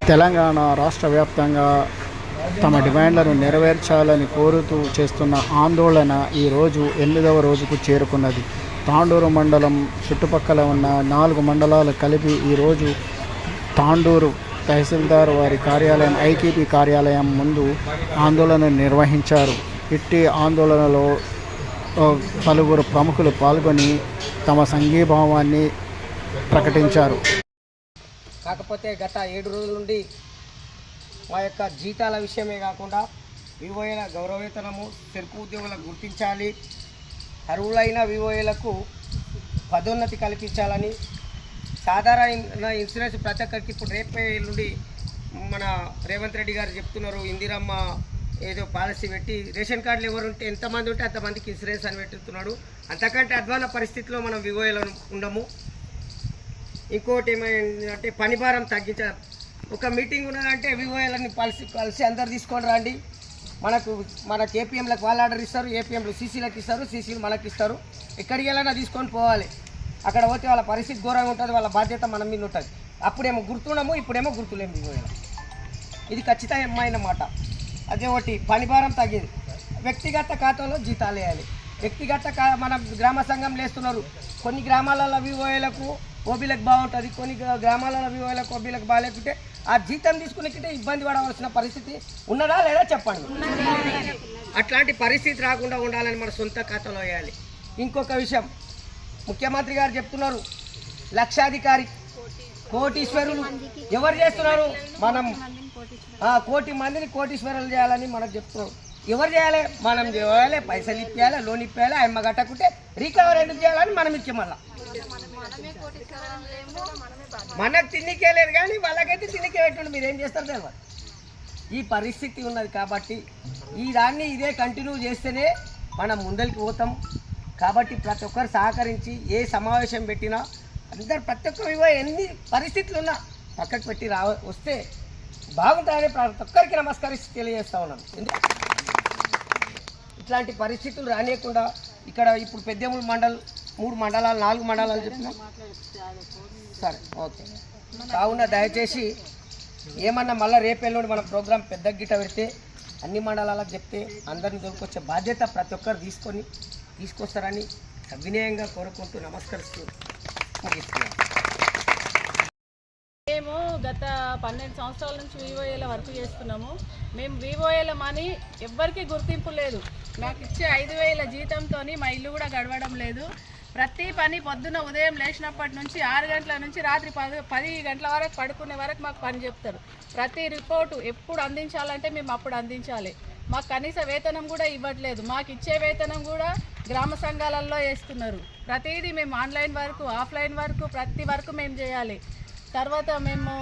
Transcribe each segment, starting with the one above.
తెలంగాణ రాష్ట్ర వ్యాప్తంగా తమ డిమాండ్లను నెరవేర్చాలని కోరుతూ చేస్తున్న ఆందోళన ఈరోజు 8వ రోజుకు చేరుకున్నది. తాండూరు మండలం చుట్టుపక్కల ఉన్న 4 మండలాలు కలిపి ఈరోజు తాండూరు తహసీల్దార్ వారి కార్యాలయం ఐకేపీ కార్యాలయం ముందు ఆందోళన నిర్వహించారు. ఇట్టి ఆందోళనలో పలువురు ప్రముఖులు పాల్గొని తమ సంఘీభావాన్ని ప్రకటించారు. కాకపోతే గత 7 రోజుల నుండి మా యొక్క జీతాల విషయమే కాకుండా వివోఏల గౌరవవేతనము, సెరుకు ఉద్యోగులకు గుర్తించాలి, అర్హులైన వివోఏలకు పదోన్నతి కల్పించాలని, సాధారణ ఇన్సూరెన్స్ ప్రతి ఒక్కరికి ఇప్పుడు రేపే నుండి మన రేవంత్ రెడ్డి గారు చెప్తున్నారు, ఇందిరమ్మ ఏదో పాలసీ పెట్టి రేషన్ కార్డులు ఎవరుంటే ఎంతమంది ఉంటే అంతమందికి ఇన్సూరెన్స్ అని పెట్టుతున్నాడు. అంతకంటే అధ్వాన పరిస్థితిలో మనం వివోఏలను ఉండము. ఇంకోటి ఏమైందంటే పని భారం తగ్గించాలి. ఒక మీటింగ్ ఉన్నదంటే వివోఏలని కలిసి అందరు తీసుకొని రండి. మన ఏపీఎంలకు వాళ్ళు ఆర్డర్ ఇస్తారు, ఏపీఎంలు సీసీలకు ఇస్తారు, సీసీలు మనకి ఇస్తారు. ఎక్కడికి వెళ్ళినా తీసుకొని పోవాలి. అక్కడ పోతే వాళ్ళ పరిస్థితి ఘోరంగా ఉంటుంది, వాళ్ళ బాధ్యత మన మీద ఉంటుంది. అప్పుడేమో గుర్తున్నాము, ఇప్పుడేమో గుర్తులేము వివోఏలు. ఇది ఖచ్చితమైన మాట. అదే ఒకటి పని భారం తగ్గింది. వ్యక్తిగత ఖాతాలో జీతాలు వేయాలి. మన గ్రామ సంఘం లేస్తున్నారు. కొన్ని గ్రామాలలో వివోఏలకు ఓబీలకు బాగుంటుంది, కొన్ని గ్రామాలలో వివోఏలకు ఓబీలకు బాగాలేకుంటే ఆ జీతం తీసుకునేకంటే ఇబ్బంది పడవలసిన పరిస్థితి ఉన్నదా లేదా చెప్పండి. అట్లాంటి పరిస్థితి రాకుండా ఉండాలని మన సొంత ఖాతాలో వేయాలి. ఇంకొక విషయం, ముఖ్యమంత్రి గారు చెప్తున్నారు లక్షాధికారి కోటీశ్వరులు ఎవరు చేస్తున్నారు? మనం 1 కోటి మందిని కోటీశ్వరులు చేయాలని మనకు చెప్తున్నారు. ఎవరు చేయాలి? మనం చేయాలి, పైసలు ఇప్పించాలి, లోన్ ఇప్పించాలి. అమ్మ కట్టకుంటే రికవర్ ఎందుకు చేయాలని మనం ఇచ్చే మళ్ళీ మనకు తిన్నికే లేదు కానీ వాళ్ళకైతే తిన్నికే పెట్టండి. మీరు ఏం చేస్తారు తెలియదు. ఈ పరిస్థితి ఉన్నది కాబట్టి ఈ దాన్ని ఇదే కంటిన్యూ చేస్తేనే మనం ముందరికి పోతాం. కాబట్టి ప్రతి ఒక్కరు సహకరించి ఏ సమావేశం పెట్టినా అందరు ప్రతి ఒక్కరు ఎన్ని పరిస్థితులు ఉన్నా పక్కకు పెట్టి వస్తే బాగుంటాయని ప్రతి ఒక్కరికి నమస్కరిస్తూ తెలియజేస్తా ఉన్నాను. ఇట్లాంటి పరిస్థితులు రానియకుండా ఇక్కడ ఇప్పుడు పెద్దెముల మండల్ 3 మండలాలు 4 మండలాలు చెప్పినా సరే ఓకే. కావున దయచేసి ఏమన్నా మళ్ళీ రేపెల్లుండి మన ప్రోగ్రాం పెద్ద గిట్ట పెడితే అన్ని మండలాలకు చెప్తే అందరిని దొరికొచ్చే బాధ్యత ప్రతి ఒక్కరు తీసుకొస్తారని సవినయంగా కోరుకుంటూ నమస్కరిస్తూ ముగిస్తున్నాను. మేము గత 12 సంవత్సరాల నుంచి వివోఏల వర్క్ చేస్తున్నాము. మేము వివోఏల మనీ ఎవ్వరికీ గుర్తింపు లేదు. మాకు ఇచ్చే 5,000 జీతంతో మా ఇల్లు కూడా గడవడం లేదు. ప్రతి పని పొద్దున్న ఉదయం లేచినప్పటి నుంచి 6 గంటల నుంచి రాత్రి 10 గంటల వరకు పడుకునే వరకు మాకు పని చెప్తారు. ప్రతి రిపోర్టు ఎప్పుడు అందించాలంటే మేము అప్పుడు అందించాలి. మాకు కనీస వేతనం కూడా ఇవ్వట్లేదు. మాకు ఇచ్చే వేతనం కూడా గ్రామ సంఘాలలో వేస్తున్నారు. ప్రతిదీ మేము ఆన్లైన్ వర్క్, ఆఫ్లైన్ వర్క్, ప్రతి వర్క్ మేము చేయాలి. తర్వాత మేము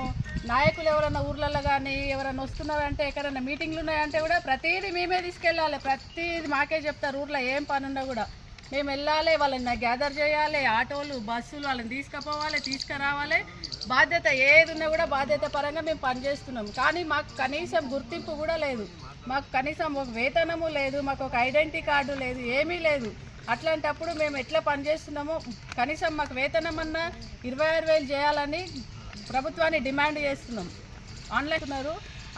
నాయకులు ఎవరైనా ఊర్లలో కానీ ఎవరైనా వస్తున్నారంటే ఎక్కడైనా మీటింగ్లు ఉన్నాయంటే కూడా ప్రతిదీ మేమే తీసుకెళ్ళాలి. ప్రతిదీ మాకే చెప్తారు. ఊర్లో ఏం పని ఉన్నా కూడా మేము వెళ్ళాలి, వాళ్ళని గ్యాదర్ చేయాలి. ఆటోలు, బస్సులు వాళ్ళని తీసుకుపోవాలి, తీసుకురావాలి. బాధ్యత ఏది ఉన్నా కూడా బాధ్యత పరంగా మేము పనిచేస్తున్నాం. కానీ మాకు కనీసం గుర్తింపు కూడా లేదు. మాకు కనీసం ఒక వేతనము లేదు, మాకు ఒక ఐడెంటిటీ కార్డు లేదు, ఏమీ లేదు. అట్లాంటప్పుడు మేము ఎట్లా పనిచేస్తున్నామో కనీసం మాకు వేతనం అన్నా 26,000 చేయాలని ప్రభుత్వాన్ని డిమాండ్ చేస్తున్నాం.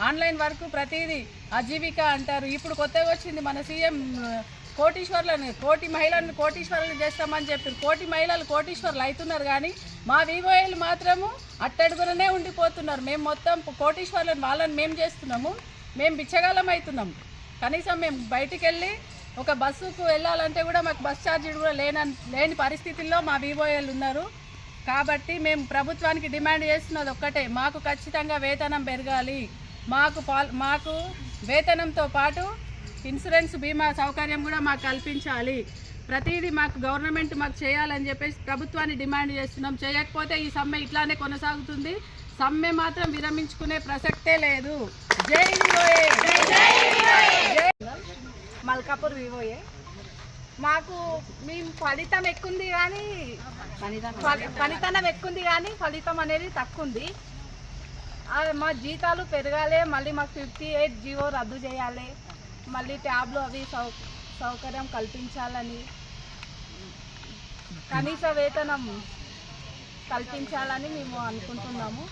ఆన్లైన్ వర్క్ ప్రతిదీ ఆజీవిక అంటారు. ఇప్పుడు కొత్తగా వచ్చింది మన సీఎం కోటి మహిళలను కోటీశ్వరులు చేస్తామని చెప్పారు. 1 కోటి మహిళలు కోటీశ్వరులు అవుతున్నారు కానీ మా వివోఏలు మాత్రము అట్టడుగుననే ఉండిపోతున్నారు. మేము మొత్తం కోటీశ్వరులను వాళ్ళని మేము చేస్తున్నాము. మేము బిచ్చగాలం అవుతున్నాం. కనీసం మేము బయటికి వెళ్ళి ఒక బస్సుకు వెళ్ళాలంటే కూడా మాకు బస్ ఛార్జీలు కూడా లేని పరిస్థితుల్లో మా వివోఏలు ఉన్నారు. కాబట్టి మేము ప్రభుత్వానికి డిమాండ్ చేస్తున్నది ఒక్కటే, మాకు ఖచ్చితంగా వేతనం పెరగాలి. మాకు వేతనంతో పాటు ఇన్సూరెన్స్ బీమా సౌకర్యం కూడా మాకు కల్పించాలి. ప్రతిదీ మాకు గవర్నమెంట్ మాకు చేయాలని చెప్పేసి ప్రభుత్వాన్ని డిమాండ్ చేస్తున్నాం. చేయకపోతే ఈ సమ్మె ఇట్లానే కొనసాగుతుంది. సమ్మె మాత్రం విరమించుకునే ప్రసక్తే లేదు. జై వివోఏ. మల్కాపూర్ వివోఏ. మాకు మేము ఫలితం ఎక్కుంది కానీ పనితనం ఎక్కుంది కానీ ఫలితం అనేది తక్కువ ఉంది. మా జీతాలు పెరగాలి. మళ్ళీ మాకు 58 జీవో రద్దు చేయాలి. మళ్ళీ ట్యాబ్లు అవి సౌకర్యం కల్పించాలని, కనీస వేతనం కల్పించాలని మేము అనుకుంటున్నాము.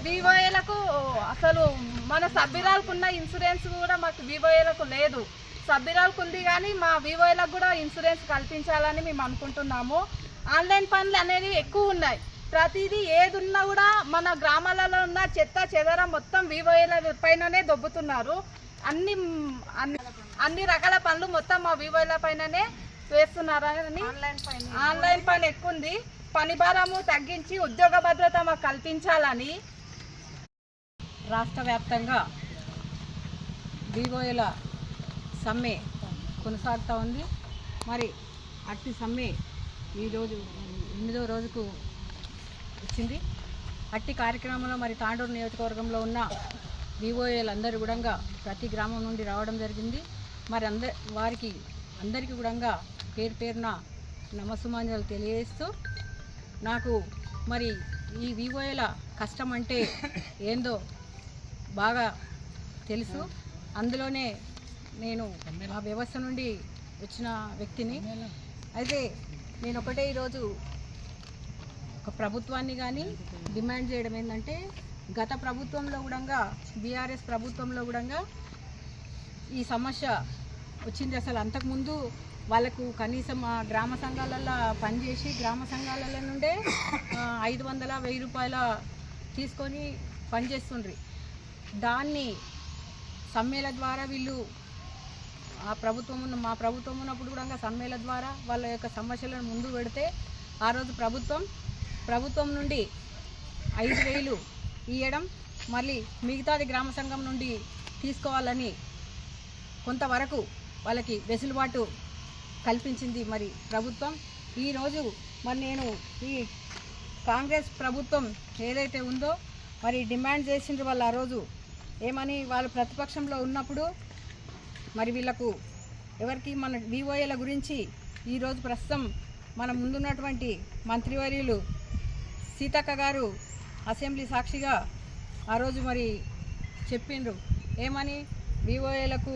వివోఏలకు అసలు మన సభ్యురాలకు ఉన్న ఇన్సూరెన్స్ కూడా మాకు వివోఏలకు లేదు. సభ్యురాలకు ఉంది కానీ మా వివోఏలకు కూడా ఇన్సూరెన్స్ కల్పించాలని మేము అనుకుంటున్నాము. ఆన్లైన్ పనులు అనేవి ఎక్కువ ఉన్నాయి. ప్రతిదీ ఏది ఉన్నా కూడా మన గ్రామాలలో ఉన్న చెత్త చెదరం మొత్తం వివోఏల పైననే దొబ్బుతున్నారు. అన్ని రకాల పనులు మొత్తం మా వివోఏల పైననే వేస్తున్నారని ఆన్లైన్ పని ఎక్కువ ఉంది. పని భారము తగ్గించి ఉద్యోగ భద్రత మాకు కల్పించాలని. రాష్ట్ర వ్యాప్తంగా వివోఏల సమ్మె కొనసాగుతూ ఉంది. మరి అట్టి సమ్మె ఈరోజు 8వ రోజుకు వచ్చింది. అట్టి కార్యక్రమంలో మరి తాండూరు నియోజకవర్గంలో ఉన్న వివోఏలందరూ కూడా ప్రతి గ్రామం నుండి రావడం జరిగింది. మరి వారికి అందరికీ కూడా పేరు పేరున నమస్సుమాంజలు తెలియజేస్తూ, నాకు మరి ఈ వివోఏల కష్టం అంటే ఏందో బాగా తెలుసు. అందులోనే నేను ఆ వ్యవస్థ నుండి వచ్చిన వ్యక్తిని. అయితే నేను ఒకటే ఈరోజు ఒక ప్రభుత్వాన్ని కానీ డిమాండ్ చేయడం ఏంటంటే, గత ప్రభుత్వంలో కూడా బీఆర్ఎస్ ప్రభుత్వంలో కూడా ఈ సమస్య వచ్చింది. అసలు అంతకుముందు వాళ్ళకు కనీసం ఆ గ్రామ సంఘాలలో పనిచేసి గ్రామ సంఘాలలో నుండే 500-1000 రూపాయల తీసుకొని పనిచేస్తుండ్రి. దాన్ని సమ్మెల ద్వారా వీళ్ళు మా ప్రభుత్వం ఉన్నప్పుడు కూడా సమ్మెల ద్వారా వాళ్ళ యొక్క సమస్యలను ముందు పెడితే ఆ రోజు ప్రభుత్వం నుండి 5000 ఇవ్వడం, మళ్ళీ మిగతాది గ్రామ సంఘం నుండి తీసుకోవాలని కొంతవరకు వాళ్ళకి వెసులుబాటు కల్పించింది మరి ప్రభుత్వం. ఈరోజు మరి నేను ఈ కాంగ్రెస్ ప్రభుత్వం ఏదైతే ఉందో మరి డిమాండ్ చేసిండ్రు వాళ్ళు ఆ రోజు ఏమని, వాళ్ళు ప్రతిపక్షంలో ఉన్నప్పుడు మరి వీళ్ళకు ఎవరికి మన వివోఏల గురించి ఈరోజు ప్రస్తుతం మన ముందున్నటువంటి మంత్రివర్యులు సీతక్క గారు అసెంబ్లీ సాక్షిగా ఆ రోజు మరి చెప్పిండ్రు. ఏమని, వివోఏలకు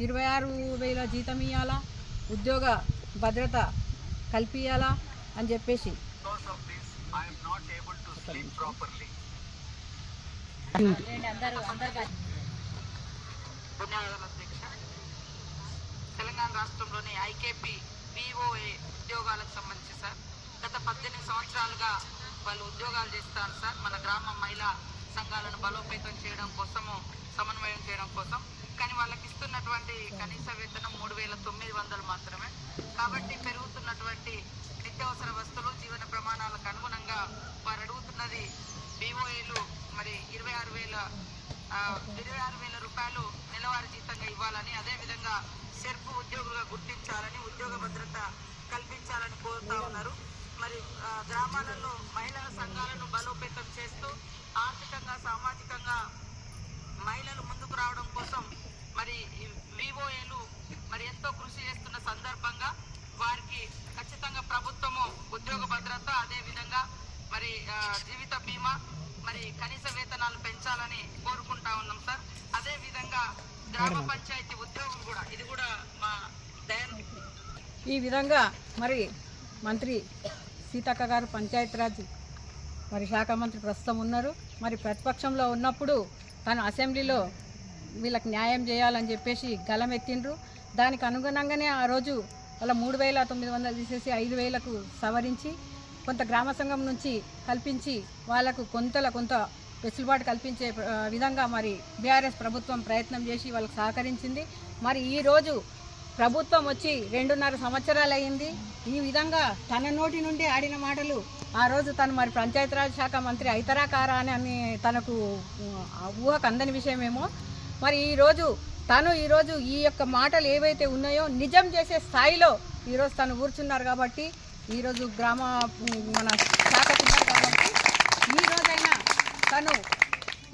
26,000 జీతం ఇవ్వాలా, ఉద్యోగ భద్రత కల్పించాలా అని చెప్పేసి. తెలంగాణ రాష్ట్రంలోని ఐకేపీ వివోఏ ఉద్యోగాలకు సంబంధించి సార్ గత 18 సంవత్సరాలుగా వాళ్ళు ఉద్యోగాలు చేస్తారు సార్. మన గ్రామ మహిళా సంఘాలను బలోపేతం చేయడం కోసము, సమన్వయం చేయడం కోసం. కానీ వాళ్ళకి ఇస్తున్నటువంటి కనీస వేతనం 3,900 మాత్రమే. కాబట్టి పెరుగుతున్నటువంటి నిత్యావసర వస్తువులు, జీవన ప్రమాణాలకు అనుగుణంగా వారు అడుగుతున్నది వివోఏలు మరి 26,000 రూపాయలు నెలవారీ జీతంగా ఇవ్వాలని, అదేవిధంగా సెర్పు ఉద్యోగులుగా గుర్తించాలని, ఉద్యోగ భద్రత కల్పించాలని కోరుతా ఉన్నారు. మరి గ్రామాలలో మహిళా సంఘాలను బలోపేతం చేస్తూ ఆర్థికంగా, సామాజికంగా మహిళలు ముందుకు రావడం కోసం మరి వివోఏలు మరి ఎంతో కృషి చేస్తున్న సందర్భంగా వారికి ఖచ్చితంగా ప్రభుత్వము ఉద్యోగ భద్రత, అదేవిధంగా మరి జీవిత బీమా, మరి కనీస వేతనాలు పెంచాలని కోరుకుంటా ఉన్నాం సార్. అదేవిధంగా గ్రామ పంచాయతీ ఉద్యోగులు కూడా, ఇది కూడా మా దయను. ఈ విధంగా మరి మంత్రి సీతక్క గారు పంచాయతీరాజ్ మరి శాఖ మంత్రి ప్రస్తుతం ఉన్నారు. మరి ప్రతిపక్షంలో ఉన్నప్పుడు తను అసెంబ్లీలో వీళ్ళకి న్యాయం చేయాలని చెప్పేసి గలమెత్తిండ్రు. దానికి అనుగుణంగానే ఆ రోజు వాళ్ళ 3,900 తీసేసి 5,000కు సవరించి కొంత గ్రామ సంఘం నుంచి కల్పించి వాళ్ళకు కొంత వెసులుబాటు కల్పించే విధంగా మరి బీఆర్ఎస్ ప్రభుత్వం ప్రయత్నం చేసి వాళ్ళకి సహకరించింది. మరి ఈరోజు ప్రభుత్వం వచ్చి 2.5 సంవత్సరాలు అయింది. ఈ విధంగా తన నోటి నుండి ఆడిన మాటలు ఆ రోజు తను మరి పంచాయతీరాజ్ శాఖ మంత్రి అయితరా కారా అని తనకు ఊహకు అందని విషయమేమో. మరి ఈరోజు ఈ యొక్క మాటలు ఏవైతే ఉన్నాయో నిజం చేసే స్థాయిలో ఈరోజు తను కూర్చున్నారు. కాబట్టి ఈరోజు మన శాఖకు ఉన్నారు కాబట్టి ఈరోజైనా తను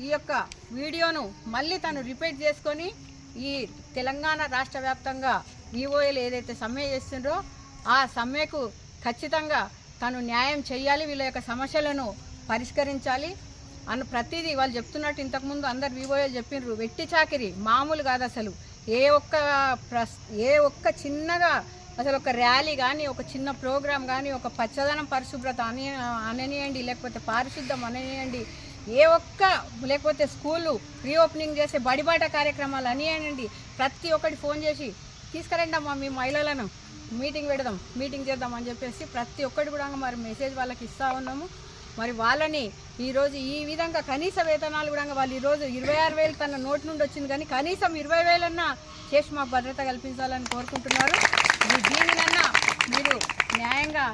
ఈ యొక్క వీడియోను మళ్ళీ తను రిపీట్ చేసుకొని ఈ తెలంగాణ రాష్ట్ర వ్యాప్తంగా వివోఏలు ఏదైతే సమ్మె చేస్తుండ్రో ఆ సమ్మెకు ఖచ్చితంగా తను న్యాయం చేయాలి, వీళ్ళ యొక్క సమస్యలను పరిష్కరించాలి అన్న ప్రతిదీ వాళ్ళు చెప్తున్నట్టు ఇంతకుముందు అందరు వివోఏలు చెప్పిండ్రు. వెట్టి చాకిరి మామూలు కాదు అసలు. ఏ ఒక్క చిన్నగా అసలు ఒక ర్యాలీ కానీ, ఒక చిన్న ప్రోగ్రాం కానీ, ఒక పచ్చదనం పరిశుభ్రత అననియండి, లేకపోతే పారిశుద్ధం అననియండి, లేకపోతే స్కూళ్ళు రీఓపెనింగ్ చేసే బడిబాట కార్యక్రమాలు అనియండి, ప్రతి ఒక్కటి ఫోన్ చేసి తీసుకురండి అమ్మా మీ మహిళలను మీటింగ్ చేద్దాం అని చెప్పేసి ప్రతి ఒక్కటి కూడా మరి మెసేజ్ వాళ్ళకి ఇస్తూ ఉన్నాము. మరి వాళ్ళని ఈరోజు ఈ విధంగా కనీస వేతనాలు కూడా వాళ్ళు ఈరోజు 26,000 తన నోటి నుండి వచ్చింది, కానీ కనీసం 20,000 అన్నా చేసి మాకు భద్రత కల్పించాలని కోరుకుంటున్నారు. దీనినన్నా మీరు న్యాయంగా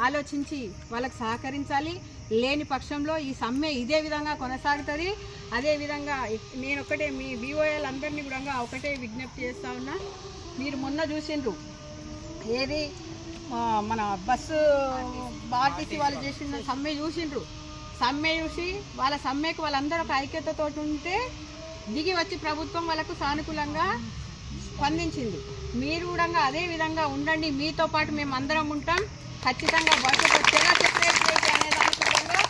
ఆలోచించి వాళ్ళకి సహకరించాలి. లేని పక్షంలో ఈ సమ్మె ఇదే విధంగా కొనసాగుతుంది. అదేవిధంగా నేనొక్కటే మీ BOL అందరినీ కూడా ఒకటే విజ్ఞప్తి చేస్తూ ఉన్నా. మీరు మొన్న చూసిండ్రు ఏది మన బస్సు ఆర్టీసీ వాళ్ళు చేసిన సమ్మె చూసిండ్రు. సమ్మె చూసి వాళ్ళ సమ్మెకు వాళ్ళందరూ ఒక ఐక్యతతో ఉంటే దిగి వచ్చి ప్రభుత్వం వాళ్ళకు సానుకూలంగా స్పందించింది. మీరు కూడా అదే విధంగా ఉండండి. మీతో పాటు మేము అందరం ఉంటాం. ఖచ్చితంగా భవిష్యత్తు అనేదానికి కూడా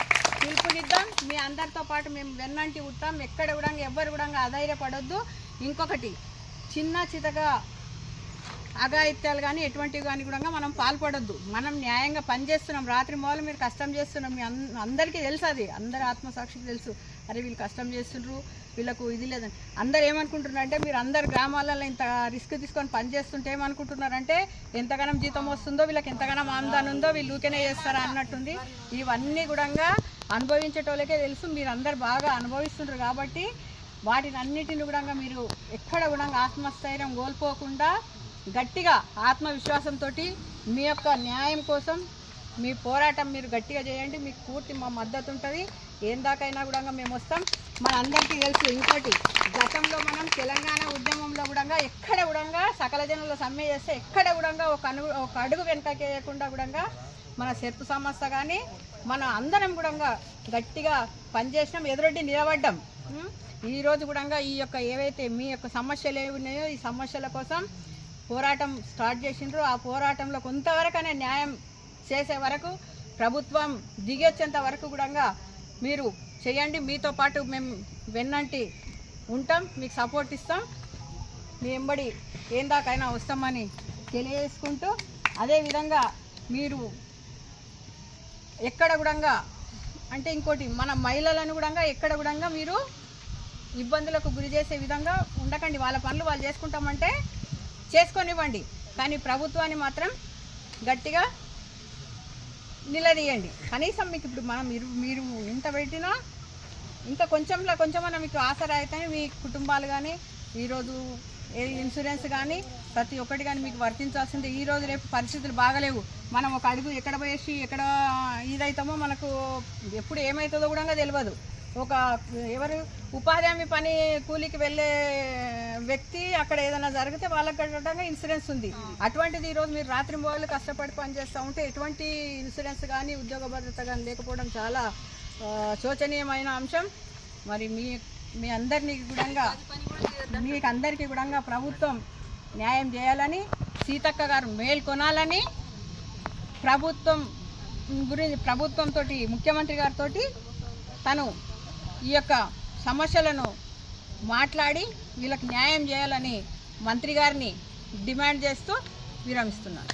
పిలుపునిద్దాం. మీ అందరితో పాటు మేము వెన్నంటి ఉంటాం. ఎక్కడ కూడా ఎవ్వరు కూడా అధైర్యపడొద్దు. ఇంకొకటి చిన్న చితగా అఘాయిత్యాలు కానీ ఎటువంటివి కానీ కూడా మనం పాల్పడొద్దు. మనం న్యాయంగా పనిచేస్తున్నాం. రాత్రి మొదలు మీరు కష్టం చేస్తున్నాం. మీ అందరికీ తెలుసు, అది అందరి ఆత్మసాక్షికి తెలుసు. అరే వీళ్ళు కష్టం చేస్తుండ్రు, వీళ్ళకు ఇది లేదని అందరు ఏమనుకుంటున్నారంటే, మీరు అందరు గ్రామాలలో ఇంత రిస్క్ తీసుకొని పనిచేస్తుంటే ఏమనుకుంటున్నారంటే ఎంతగానో జీతం వస్తుందో, వీళ్ళకి ఎంతగానో ఆమ్దాన్ ఉందో, వీళ్ళు ఊరికేనే చేస్తారా అన్నట్టుంది. ఇవన్నీ కూడా అనుభవించేటోళ్ళకే తెలుసు. మీరు అందరు బాగా అనుభవిస్తుండ్రు కాబట్టి వాటిని అన్నిటిని కూడా మీరు ఎక్కడ కూడా ఆత్మస్థైర్యం కోల్పోకుండా గట్టిగా ఆత్మవిశ్వాసంతో మీ యొక్క న్యాయం కోసం మీ పోరాటం మీరు గట్టిగా చేయండి. మీకు పూర్తి మా మద్దతు ఉంటుంది. ఏం దాకైనా కూడా మేము వస్తాం. మన అందరికీ తెలుసు. ఇంకోటి, గతంలో మనం తెలంగాణ ఉద్యమంలో కూడా ఎక్కడ కూడా సకల జనుల సమ్మె చేస్తే ఎక్కడ కూడా ఒక అడుగు వెనకకేయకుండా కూడా మన సెర్పు సంస్థ కానీ మన అందరం కూడా గట్టిగా పనిచేసినాం, ఎదురొడ్డి నిలబడ్డాం. ఈరోజు కూడా ఈ యొక్క ఏవైతే మీ యొక్క సమస్యలు ఏవి ఉన్నాయో ఈ సమస్యల కోసం పోరాటం స్టార్ట్ చేసిండ్రు. ఆ పోరాటంలో కొంతవరకనే న్యాయం చేసే వరకు, ప్రభుత్వం దిగొచ్చేంత వరకు కూడా మీరు చేయండి. మీతో పాటు మేము వెన్నంటి ఉంటాం, మీకు సపోర్ట్ ఇస్తాం. మీ వెంబడి ఏం దాకైనా వస్తామని తెలియజేసుకుంటూ, అదేవిధంగా మీరు ఎక్కడ కూడా అంటే ఇంకోటి, మన మహిళలను కూడా ఎక్కడ కూడా మీరు ఇబ్బందులకు గురి చేసే విధంగా ఉండకండి. వాళ్ళ పనులు వాళ్ళు చేసుకుంటామంటే చేసుకొనివ్వండి, కానీ ప్రభుత్వాన్ని మాత్రం గట్టిగా నిలదీయండి. కనీసం మీకు ఇప్పుడు మీరు ఇంత పెట్టినా ఇంకా కొంచెమన్నా మీకు ఆసరా అయితే మీ కుటుంబాలు కానీ ఈరోజు ఇన్సూరెన్స్ కానీ ప్రతి ఒక్కటి కానీ మీకు వర్తించాల్సిందే. ఈరోజు రేపు పరిస్థితులు బాగలేవు. మనం ఒక అడుగు ఎక్కడ పోయేసి ఎక్కడ ఇదవుతామో మనకు ఎప్పుడు ఏమవుతుందో కూడా తెలియదు. ఎవరు ఉపాధి హామీ పని కూలికి వెళ్ళే వ్యక్తి అక్కడ ఏదైనా జరిగితే వాళ్ళకి కట్టడంగా ఇన్సూరెన్స్ ఉంది. అటువంటిది ఈరోజు మీరు రాత్రి మొదలు కష్టపడి పనిచేస్తూ ఉంటే ఎటువంటి ఇన్సూరెన్స్ కానీ ఉద్యోగ భద్రత కానీ లేకపోవడం చాలా శోచనీయమైన అంశం. మరి మీ అందరినీ కూడా మీకు అందరికీ కూడా ప్రభుత్వం న్యాయం చేయాలని, సీతక్క గారు మేల్కొనాలని ప్రభుత్వంతో ముఖ్యమంత్రి గారితో తను ఈ యొక్క సమస్యలను మాట్లాడి వీళ్ళకి న్యాయం చేయాలని మంత్రి గారిని డిమాండ్ చేస్తూ విరమిస్తున్నాను.